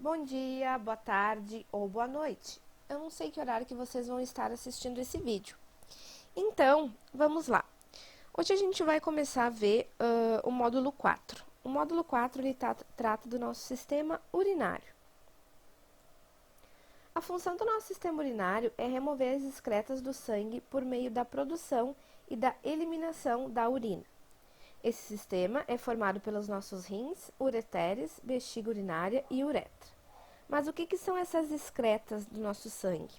Bom dia, boa tarde ou boa noite. Eu não sei que horário que vocês vão estar assistindo esse vídeo. Então, vamos lá. Hoje a gente vai começar a ver o módulo 4. O módulo 4 ele trata do nosso sistema urinário. A função do nosso sistema urinário é remover as excretas do sangue por meio da produção e da eliminação da urina. Esse sistema é formado pelos nossos rins, ureteres, bexiga urinária e uretra. Mas o que são essas excretas do nosso sangue?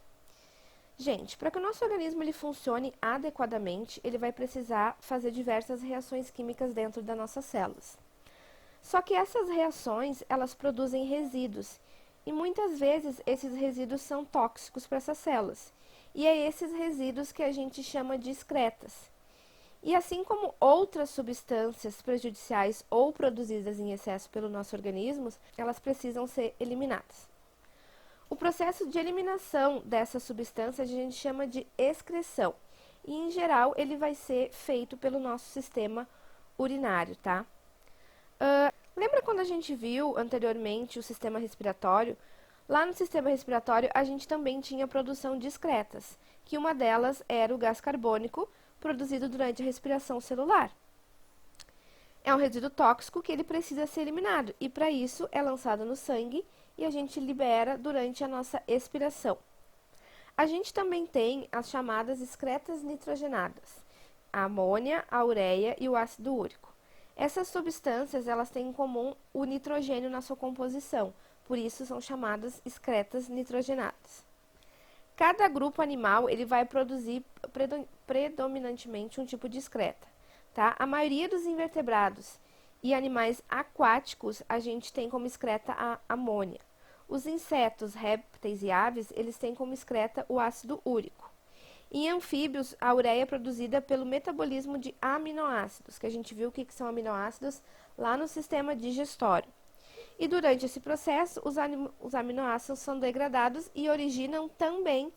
Gente, para que o nosso organismo ele funcione adequadamente, ele vai precisar fazer diversas reações químicas dentro das nossas células. Só que essas reações, elas produzem resíduos, e muitas vezes esses resíduos são tóxicos para essas células. E é esses resíduos que a gente chama de excretas. E assim como outras substâncias prejudiciais ou produzidas em excesso pelo nosso organismo, elas precisam ser eliminadas. O processo de eliminação dessas substâncias a gente chama de excreção. E, em geral, ele vai ser feito pelo nosso sistema urinário, tá? Lembra quando a gente viu anteriormente o sistema respiratório? Lá no sistema respiratório, a gente também tinha produção de excretas, que uma delas era o gás carbônico, produzido durante a respiração celular. É um resíduo tóxico que ele precisa ser eliminado, e para isso é lançado no sangue e a gente libera durante a nossa expiração. A gente também tem as chamadas excretas nitrogenadas, a amônia, a ureia e o ácido úrico. Essas substâncias elas têm em comum o nitrogênio na sua composição, por isso são chamadas excretas nitrogenadas. Cada grupo animal ele vai produzir predominantemente um tipo de excreta, tá? A maioria dos invertebrados e animais aquáticos a gente tem como excreta a amônia. Os insetos, répteis e aves, eles têm como excreta o ácido úrico. Em anfíbios, a ureia é produzida pelo metabolismo de aminoácidos, que a gente viu o que são aminoácidos lá no sistema digestório. E durante esse processo, os aminoácidos são degradados e originam também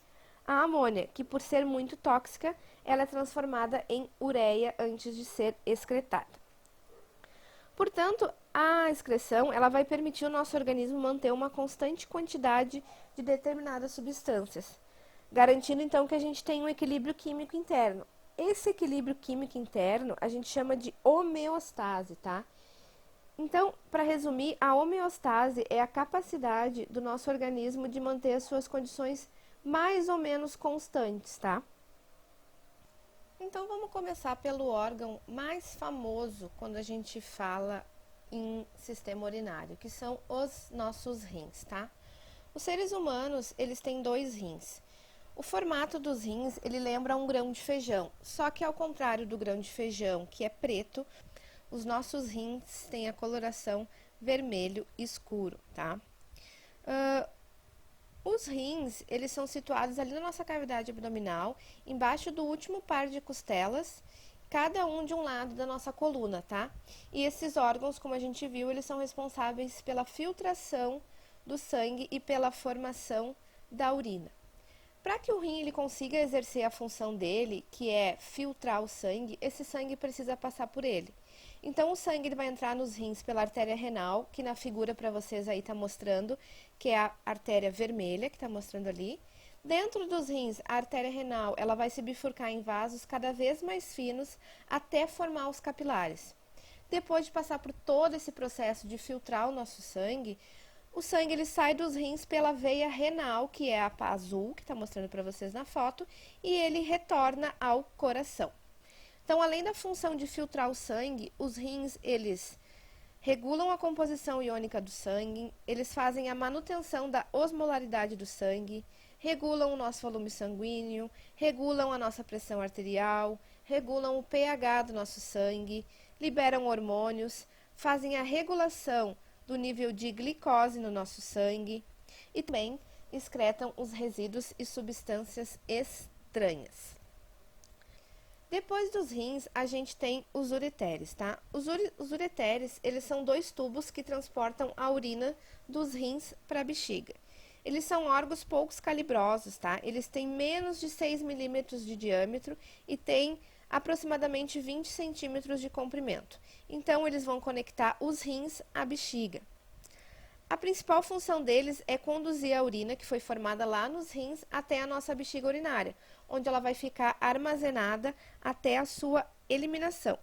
a amônia, que por ser muito tóxica, ela é transformada em ureia antes de ser excretada. Portanto, a excreção ela vai permitir o nosso organismo manter uma constante quantidade de determinadas substâncias, garantindo então que a gente tenha um equilíbrio químico interno. Esse equilíbrio químico interno a gente chama de homeostase, tá? Então, para resumir, a homeostase é a capacidade do nosso organismo de manter as suas condições mais ou menos constantes, tá? Então, vamos começar pelo órgão mais famoso quando a gente fala em sistema urinário, que são os nossos rins, tá? Os seres humanos, eles têm 2 rins. O formato dos rins, ele lembra um grão de feijão, só que ao contrário do grão de feijão, que é preto, os nossos rins têm a coloração vermelho escuro, tá? Os rins, eles são situados ali na nossa cavidade abdominal, embaixo do último par de costelas, cada um de um lado da nossa coluna, tá? E esses órgãos, como a gente viu, eles são responsáveis pela filtração do sangue e pela formação da urina. Para que o rim ele consiga exercer a função dele, que é filtrar o sangue, esse sangue precisa passar por ele. Então, o sangue ele vai entrar nos rins pela artéria renal, que na figura para vocês aí está mostrando, que é a artéria vermelha, que está mostrando ali. Dentro dos rins, a artéria renal ela vai se bifurcar em vasos cada vez mais finos até formar os capilares. Depois de passar por todo esse processo de filtrar o nosso sangue, o sangue ele sai dos rins pela veia renal, que é a pá azul, que está mostrando para vocês na foto, e ele retorna ao coração. Então, além da função de filtrar o sangue, os rins, eles regulam a composição iônica do sangue, eles fazem a manutenção da osmolaridade do sangue, regulam o nosso volume sanguíneo, regulam a nossa pressão arterial, regulam o pH do nosso sangue, liberam hormônios, fazem a regulação do nível de glicose no nosso sangue e também excretam os resíduos e substâncias estranhas. Depois dos rins, a gente tem os ureteres, tá? Os ureteres, eles são 2 tubos que transportam a urina dos rins para a bexiga. Eles são órgãos poucos calibrosos, tá? Eles têm menos de 6 milímetros de diâmetro e têm aproximadamente 20 centímetros de comprimento. Então, eles vão conectar os rins à bexiga. A principal função deles é conduzir a urina que foi formada lá nos rins até a nossa bexiga urinária, onde ela vai ficar armazenada até a sua eliminação.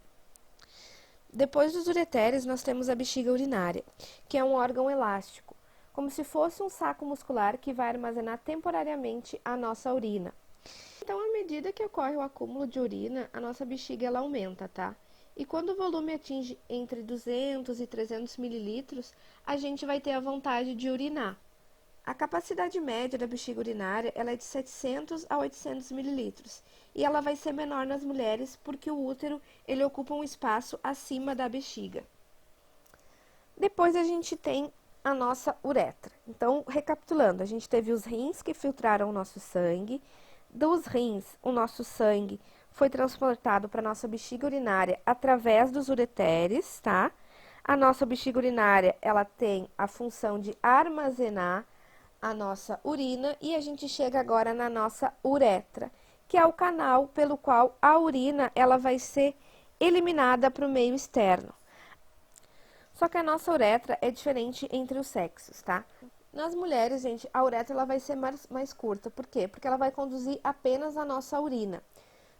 Depois dos ureteres, nós temos a bexiga urinária, que é um órgão elástico, como se fosse um saco muscular que vai armazenar temporariamente a nossa urina. Então, à medida que ocorre o acúmulo de urina, a nossa bexiga ela aumenta, tá? E quando o volume atinge entre 200 e 300 mililitros, a gente vai ter a vontade de urinar. A capacidade média da bexiga urinária ela é de 700 a 800 mililitros e ela vai ser menor nas mulheres porque o útero ele ocupa um espaço acima da bexiga. Depois a gente tem a nossa uretra. Então, recapitulando, a gente teve os rins que filtraram o nosso sangue. Dos rins, o nosso sangue foi transportado para a nossa bexiga urinária através dos ureteres, tá? A nossa bexiga urinária, ela tem a função de armazenar a nossa urina e a gente chega agora na nossa uretra, que é o canal pelo qual a urina ela vai ser eliminada para o meio externo. Só que a nossa uretra é diferente entre os sexos, tá? Nas mulheres, gente, a uretra ela vai ser mais curta. Por quê? Porque ela vai conduzir apenas a nossa urina.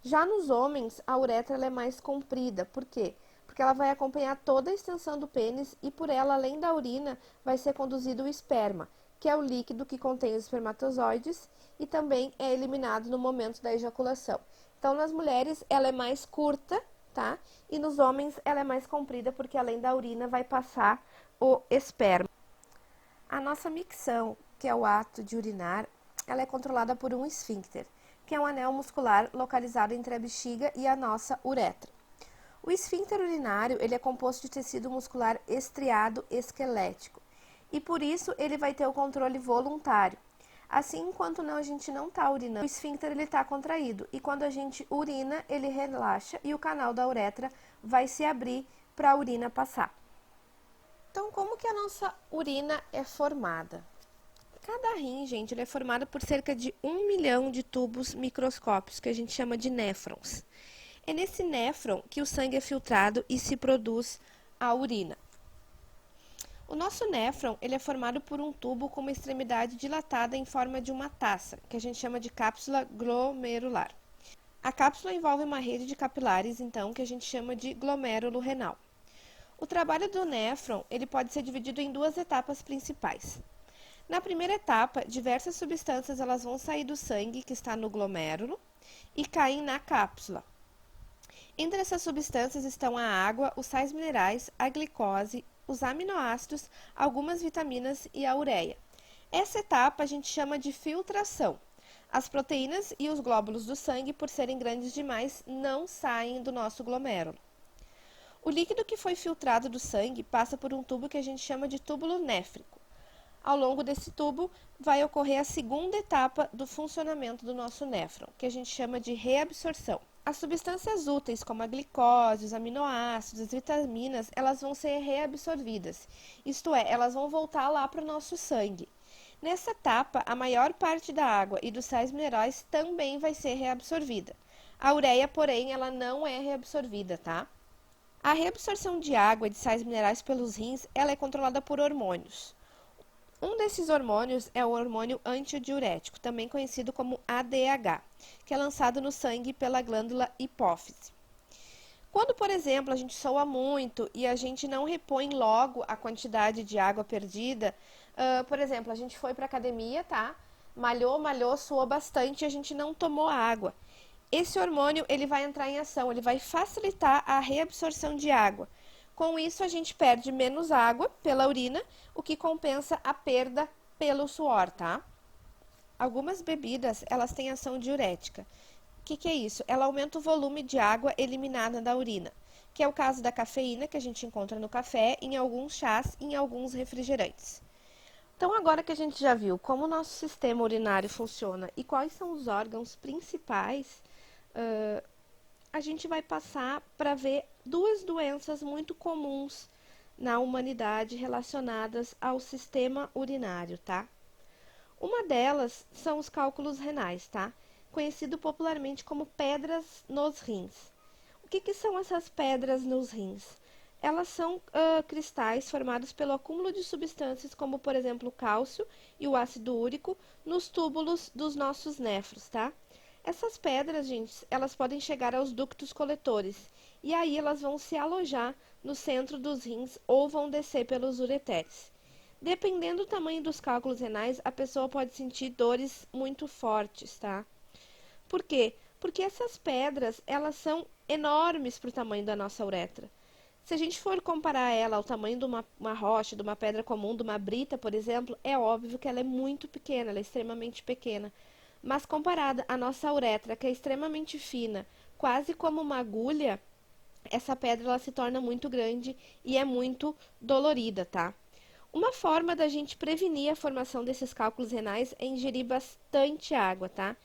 Já nos homens, a uretra ela é mais comprida. Por quê? Porque ela vai acompanhar toda a extensão do pênis e por ela, além da urina, vai ser conduzido o esperma, que é o líquido que contém os espermatozoides e também é eliminado no momento da ejaculação. Então, nas mulheres, ela é mais curta, tá? E nos homens, ela é mais comprida, porque além da urina, vai passar o esperma. A nossa micção, que é o ato de urinar, ela é controlada por um esfíncter, que é um anel muscular localizado entre a bexiga e a nossa uretra. O esfíncter urinário, ele é composto de tecido muscular estriado esquelético e por isso ele vai ter o controle voluntário. Assim, enquanto a gente não está urinando, o esfíncter está contraído e quando a gente urina, ele relaxa e o canal da uretra vai se abrir para a urina passar. Então, como que a nossa urina é formada? Cada rim, gente, ele é formado por cerca de 1 milhão de tubos microscópicos, que a gente chama de néfrons. É nesse néfron que o sangue é filtrado e se produz a urina. O nosso néfron ele é formado por um tubo com uma extremidade dilatada em forma de uma taça, que a gente chama de cápsula glomerular. A cápsula envolve uma rede de capilares, então, que a gente chama de glomérulo renal. O trabalho do néfron ele pode ser dividido em duas etapas principais. Na primeira etapa, diversas substâncias elas vão sair do sangue que está no glomérulo e caem na cápsula. Entre essas substâncias estão a água, os sais minerais, a glicose, os aminoácidos, algumas vitaminas e a ureia. Essa etapa a gente chama de filtração. As proteínas e os glóbulos do sangue, por serem grandes demais, não saem do nosso glomérulo. O líquido que foi filtrado do sangue passa por um tubo que a gente chama de túbulo néfrico. Ao longo desse tubo, vai ocorrer a segunda etapa do funcionamento do nosso néfron, que a gente chama de reabsorção. As substâncias úteis, como a glicose, os aminoácidos, as vitaminas, elas vão ser reabsorvidas. Isto é, elas vão voltar lá para o nosso sangue. Nessa etapa, a maior parte da água e dos sais minerais também vai ser reabsorvida. A ureia, porém, ela não é reabsorvida, tá? A reabsorção de água e de sais minerais pelos rins, ela é controlada por hormônios. Um desses hormônios é o hormônio antidiurético, também conhecido como ADH, que é lançado no sangue pela glândula hipófise. Quando, por exemplo, a gente soa muito e a gente não repõe logo a quantidade de água perdida, por exemplo, a gente foi para a academia, tá? Malhou, suou bastante e a gente não tomou água. Esse hormônio ele vai entrar em ação, ele vai facilitar a reabsorção de água. Com isso, a gente perde menos água pela urina, o que compensa a perda pelo suor, tá? Algumas bebidas, elas têm ação diurética. O que é isso? Ela aumenta o volume de água eliminada da urina, que é o caso da cafeína, que a gente encontra no café, em alguns chás e em alguns refrigerantes. Então, agora que a gente já viu como o nosso sistema urinário funciona e quais são os órgãos principais, a gente vai passar para ver duas doenças muito comuns na humanidade relacionadas ao sistema urinário, tá? Uma delas são os cálculos renais, tá? Conhecido popularmente como pedras nos rins. O que são essas pedras nos rins? Elas são cristais formados pelo acúmulo de substâncias como, por exemplo, o cálcio e o ácido úrico nos túbulos dos nossos néfros, tá? Essas pedras, gente, elas podem chegar aos ductos coletores e aí elas vão se alojar no centro dos rins ou vão descer pelos ureteres. Dependendo do tamanho dos cálculos renais, a pessoa pode sentir dores muito fortes, tá? Por quê? Porque essas pedras, elas são enormes para o tamanho da nossa uretra. Se a gente for comparar ela ao tamanho de uma rocha, de uma pedra comum, de uma brita, por exemplo, é óbvio que ela é muito pequena, ela é extremamente pequena. Mas comparada à nossa uretra, que é extremamente fina, quase como uma agulha, essa pedra ela se torna muito grande e é muito dolorida, tá? Uma forma da gente prevenir a formação desses cálculos renais é ingerir bastante água, tá?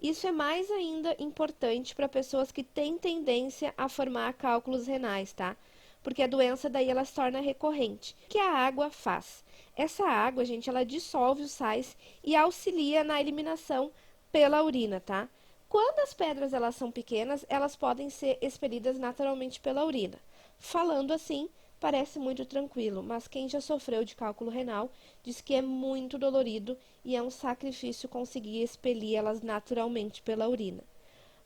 Isso é mais ainda importante para pessoas que têm tendência a formar cálculos renais, tá? Porque a doença daí ela se torna recorrente. O que a água faz? Essa água, gente, ela dissolve os sais e auxilia na eliminação pela urina, tá? Quando as pedras elas são pequenas, elas podem ser expelidas naturalmente pela urina. Falando assim, parece muito tranquilo, mas quem já sofreu de cálculo renal diz que é muito dolorido e é um sacrifício conseguir expelir elas naturalmente pela urina.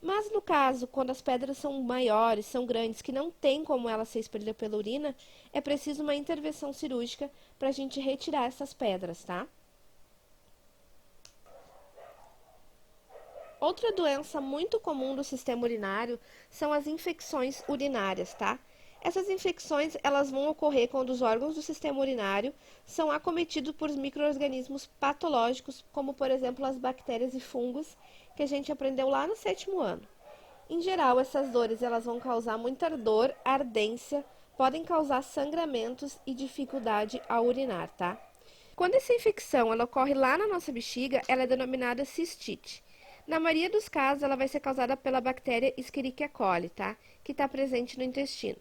Mas no caso, quando as pedras são maiores, são grandes, que não tem como ela ser expelida pela urina, é preciso uma intervenção cirúrgica para a gente retirar essas pedras, tá? Outra doença muito comum do sistema urinário são as infecções urinárias, tá? Essas infecções, elas vão ocorrer quando os órgãos do sistema urinário são acometidos por micro-organismos patológicos, como por exemplo as bactérias e fungos, que a gente aprendeu lá no 7º ano. Em geral, essas dores elas vão causar muita dor, ardência, podem causar sangramentos e dificuldade ao urinar, tá? Quando essa infecção ela ocorre lá na nossa bexiga, ela é denominada cistite. Na maioria dos casos, ela vai ser causada pela bactéria Escherichia coli, tá? Que está presente no intestino.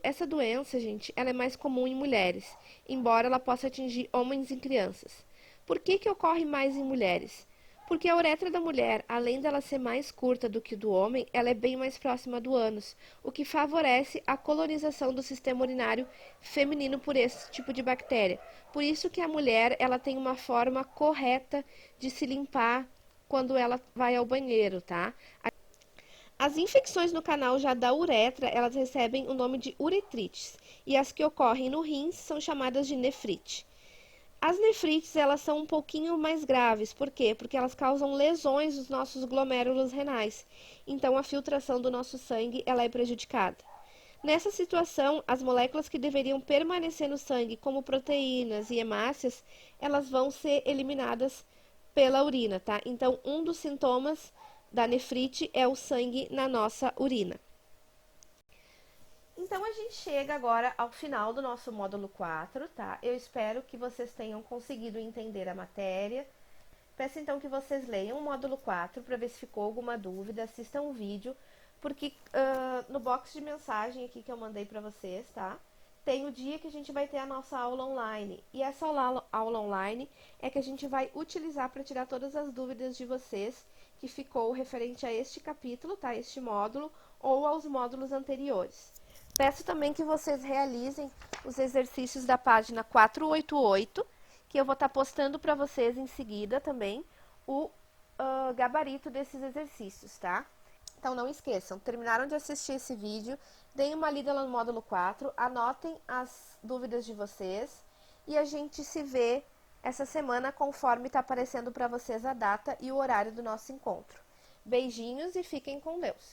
Essa doença, gente, ela é mais comum em mulheres, embora ela possa atingir homens e crianças. Por que ocorre mais em mulheres? Porque a uretra da mulher, além dela ser mais curta do que do homem, ela é bem mais próxima do ânus, o que favorece a colonização do sistema urinário feminino por esse tipo de bactéria. Por isso que a mulher, ela tem uma forma correta de se limpar quando ela vai ao banheiro, tá? As infecções no canal já da uretra, elas recebem o nome de uretrites, e as que ocorrem no rins são chamadas de nefrite. As nefrites, elas são um pouquinho mais graves, por quê? Porque elas causam lesões nos nossos glomérulos renais, então a filtração do nosso sangue, ela é prejudicada. Nessa situação, as moléculas que deveriam permanecer no sangue, como proteínas e hemácias, elas vão ser eliminadas pela urina, tá? Então, um dos sintomas da nefrite é o sangue na nossa urina. Então, a gente chega agora ao final do nosso módulo 4, tá? Eu espero que vocês tenham conseguido entender a matéria. Peço então que vocês leiam o módulo 4 para ver se ficou alguma dúvida, assistam o vídeo, porque no box de mensagem aqui que eu mandei para vocês, tá? Tem o dia que a gente vai ter a nossa aula online. E essa aula online é que a gente vai utilizar para tirar todas as dúvidas de vocês que ficou referente a este capítulo, tá? Este módulo ou aos módulos anteriores. Peço também que vocês realizem os exercícios da página 488, que eu vou estar postando para vocês em seguida também o gabarito desses exercícios, tá? Então não esqueçam, terminaram de assistir esse vídeo, deem uma lida lá no módulo 4, anotem as dúvidas de vocês e a gente se vê essa semana conforme está aparecendo para vocês a data e o horário do nosso encontro. Beijinhos e fiquem com Deus!